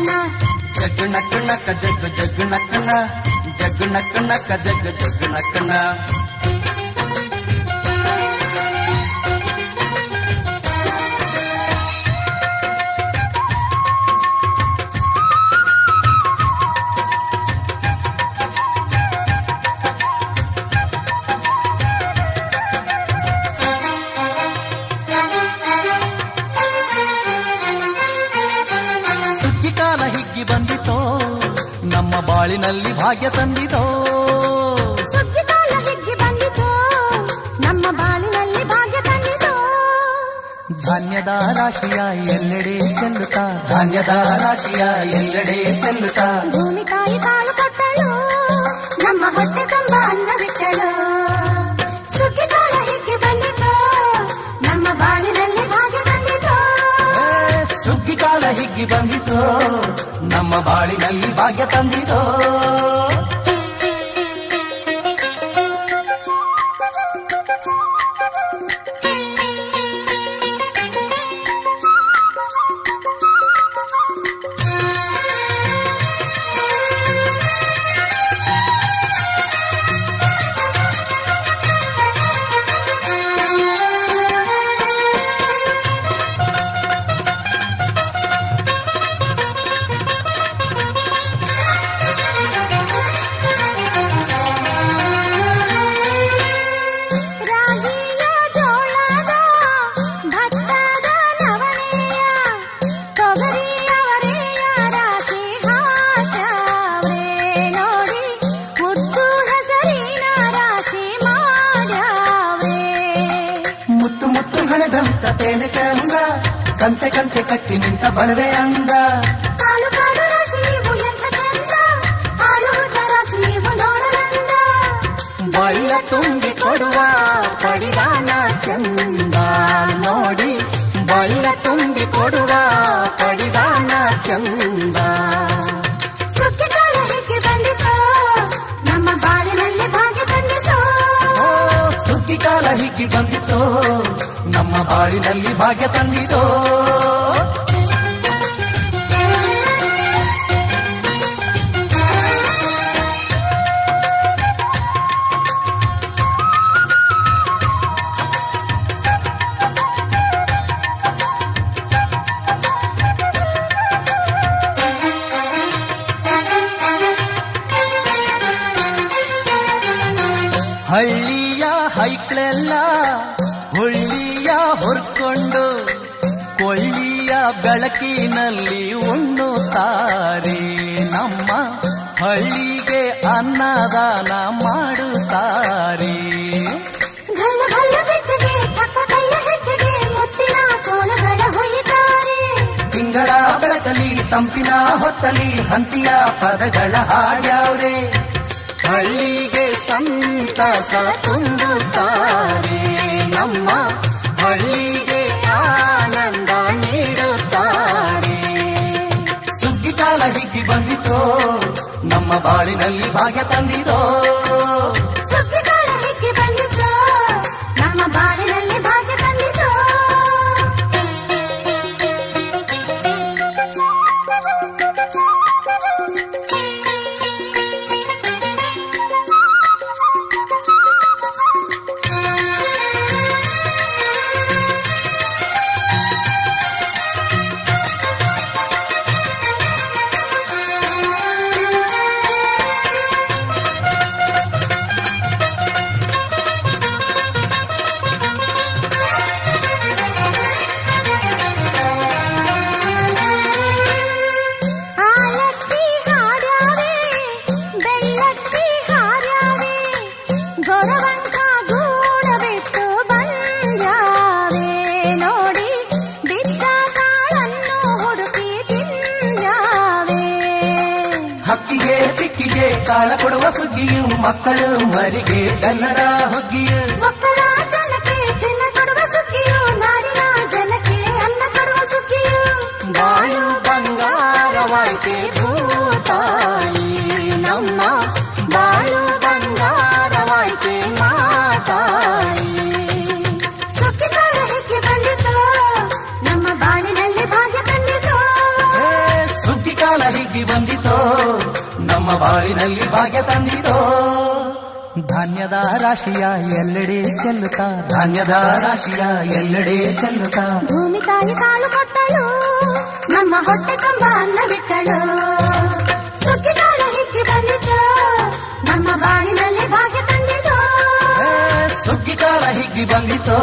ನಕ್ಕನ ಜಗ್ ನಕ್ ನಕ ಜಗ್ ಜಗ್ ನಕ್ಕನ ಜಗ್ ನಕ್ ನಕ ಜಗ್ ಜಗ್ ನಕ್ಕನ ಕಾಲ ಹಿಗ್ಗಿ ಬಂದಿತೋ ನಮ್ಮ ಬಾಳಿನಲ್ಲಿ ಭಾಗ್ಯ ತಂದಿತೋ ಸುಗ್ಗಿ ಕಾಲ ಹಿಗ್ಗಿ ಬಂದಿತೋ ನಮ್ಮ ಬಾಳಿನಲ್ಲಿ ಭಾಗ್ಯ ತಂದಿತೋ ಧಾನ್ಯದ ರಾಶಿಯ ಎಲ್ಲೆಡೆ ಚೆಲ್ಲುತ್ತಾ ಧಾನ್ಯದ ರಾಶಿಯ ಎಲ್ಲೆಡೆ ಚೆಲ್ಲುತ್ತಾ ಭೂಮಿ ತಾಯಿ ಕಾಳು ಕೊಟ್ಟಳು ನಮ್ಮ ಹೊಟ್ಟೆ ತುಂಬ ಅನ್ನ ಬಿಟ್ಟಳು ಸುಗ್ಗಿ ಕಾಲ ಹಿಗ್ಗಿ ಬಂದಿತೋ ನಮ್ಮ ಬಾಳಿನಲ್ಲಿ ಭಾಗ್ಯ ತಂದಿತೋ ಸುಗ್ಗಿ ಕಾಲ ಹಿಗ್ಗಿ ಬಂದಿತೋ ನಮ್ಮ ಬಾಳಿನಲ್ಲಿ ಭಾಗ್ಯ ತಂದಿತೋ ಕಂತೆ ಕಂತೆ ಕಟ್ಟಿ ನಿಂತ ಬಣವೆ ಅಂದ ಕಾಲು ಕಾಲು ರಾಶಿ ನೀವು ಎಂತ ಚಂದ ಹಾಲು ರಾಶಿ ನೀವು ನೋಡಲಂದ ಬಳ್ಳ ತುಂಬಿ ಕೊಡುವ ಪಡಿದಾನ ಚಂದ ನೋಡಿ ಬಳ್ಳ ತುಂಬಿ ಕೊಡುವ ಪಡಿದಾನ ಚಂದ ಸುಗ್ಗಿ ಕಾಲ ಹಿಗ್ಗಿ ಬಂದಿತೋ ನಮ್ಮ ಬಾಳಿನಲ್ಲಿ ಭಾಗ್ಯ ತಂದಿತೋ ಸುಗ್ಗಿ ಕಾಲ ಹಿಗ್ಗಿ ಬಂದಿತೋ ನಮ್ಮ ಬಾಳಿನಲ್ಲಿ ಭಾಗ್ಯ ತಂದಿತೋ ಹಳ್ಳಿಯ ಹೈಕ್ಳೆಲ್ಲ ಹುಳ್ಳಿಯ ಹೊರ್ಕೊಂಡು ಕೊಳ್ಳಿಯ ಬೆಳಕಿನಲ್ಲಿ ಉಣ್ಣುತ್ತಾರೆ ನಮ್ಮ ಹಳ್ಳಿಗೆ ಅನ್ನದಾನ ಮಾಡುತ್ತಾರೆ ಗಲ್ಲ ಗಲ್ಲ ಬೆಚ್ಚಗೆ ಪಕ್ಕ ಕೈಯ ಹೆಜ್ಜೆಗೆ ಮುತ್ತಿನ ಕೋಲಗಳ ಹೊಯ್ಯುತ್ತಾರೆ ತಿಂಗಳ ಬೆಳಕಲಿ ತಂಪಿನ ಹೊತ್ತಲಿ ಹಂತಿಯ ಪದಗಳ ಹಾಡ್ಯಾವ್ರೆ ಹಳ್ಳಿಗೆ ಸಂತಸ ತುಂಬುತ್ತಾರೆ ನಮ್ಮ ಹಳ್ಳಿಗೆ ಆನಂದ ನೀಡುತ್ತಾರೆ ಸುಗ್ಗಿ ಕಾಲ ಹಿಗ್ಗಿ ಬಂದಿತೋ ನಮ್ಮ ಬಾಳಿನಲ್ಲಿ ಭಾಗ್ಯ ತಂದಿತೋ ಸುಗ್ಗಿ ಕಾಲ ಹಿಗ್ಗಿ ಬಂದಿತೋ ನಮ್ಮ ಬಾಳಿನಲ್ಲಿ ಭಾಗ್ಯ ತಂದಿತೋ ಕಾಳ ಕೊಡುವ ಸುಗ್ಗಿಯು ಮಕ್ಕಳು ಮರಿಗೆ ಎಲ್ಲರ ಹುಗ್ಗಿಯು ಮಕ್ಕಳ ಜನಕ್ಕೆ ಚಿನ್ನ ಕೊಡುವ ಸುಗ್ಗಿಯು ನಾಡಿನ ಜನಕ್ಕೆ ಅನ್ನ ಕೊಡುವ ಸುಗ್ಗಿಯು ಬಾಳು ಬಂಗಾರವಾಯ್ತೆ ಭೂತಾಯಿ ನಮ್ಮ ಬಾಳು ಬಂಗಾರವಾಯ್ತೆ ಮಾತಾಯಿ ಸುಗ್ಗಿ ಕಾಲ ಹಿಗ್ಗಿ ಬಂದಿತೋ ನಮ್ಮ ಬಾಳಿನಲ್ಲಿ ಭಾಗ್ಯ ತಂದಿತೋ ಸುಗ್ಗಿ ಕಾಲ ಬಾಳಿನಲ್ಲಿ ಭಾಗ್ಯ ತಂದಿತೋ. ಧಾನ್ಯದ ರಾಶಿಯ ಎಲ್ಲೆಡೆ ಚೆಲ್ಲುತ್ತಾ, ಧಾನ್ಯದ ರಾಶಿಯ ಎಲ್ಲೆಡೆ ಚೆಲ್ಲುತ್ತಾ, ಭೂಮಿ ತಾಯಿ ಕಾಲು ಕೊಟ್ಟಳು, ನಮ್ಮ ಹೊಟ್ಟೆ ತುಂಬ ಅನ್ನ ಬಿಟ್ಟಳು. ಸುಗ್ಗಿಕಾಲ ಹಿಗ್ಗಿ ಬಂದಿತು, ನಮ್ಮ ಬಾಳಿನಲ್ಲಿ ಭಾಗ್ಯ ತಂದಿತು. ಸುಗ್ಗಿಕಾಲ ಹಿಗ್ಗಿ ಬಂದಿತೋ,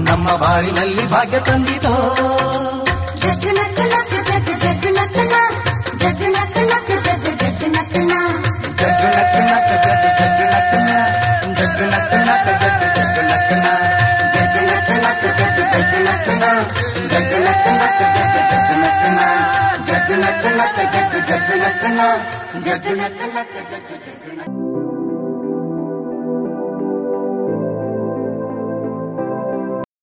ನಮ್ಮ ಬಾಳಿನಲ್ಲಿ ಭಾಗ್ಯ ತಂದಿತೋ. ಜಗ್ಗು ನಕ್ಕು ನಕ್ಕು ಜಗ್ಗು ಜಗ್ಗು ನಕ್ಕನ, ಜಗ್ಗು ನಕ್ಕು ನಕ್ಕು ಜಗ್ಗು ಜಗ್ಗು ನಕ್ಕನ, ಜಗ್ಗು ನಕ್ಕು ನಕ್ಕ ಜಗ್ಗು ಜಗ್ಗು ನಕ್ಕನ, ಜಗ್ಗು ನಕ್ಕು ನಕ್ಕ ಜಗ್ಗು ಜಗ್ಗು ನಕ್ಕನ, ಜಗ್ಗು ನಕ್ಕು ನಕ್ಕು ಜಗ್ಗು ಜಗ್ಗು ನಕ್ಕನ, ಜಗ್ಗು ನಕ್ಕು ನಕ್ಕ ಜಗ್ಗು ಜಗ್ಗು ನಕ್ಕನ, ಜಗ್ಗು ನಕ್ಕು ನಕ್ಕು ಜಗ್ಗು ಜಗ್ಗು ನಕ್ಕನ, ಜಗ್ಗು ನಕ್ಕು ನಕ್ಕು ಜಗ್ಗು ಜಗ್ಗು ನಕ್ಕನ.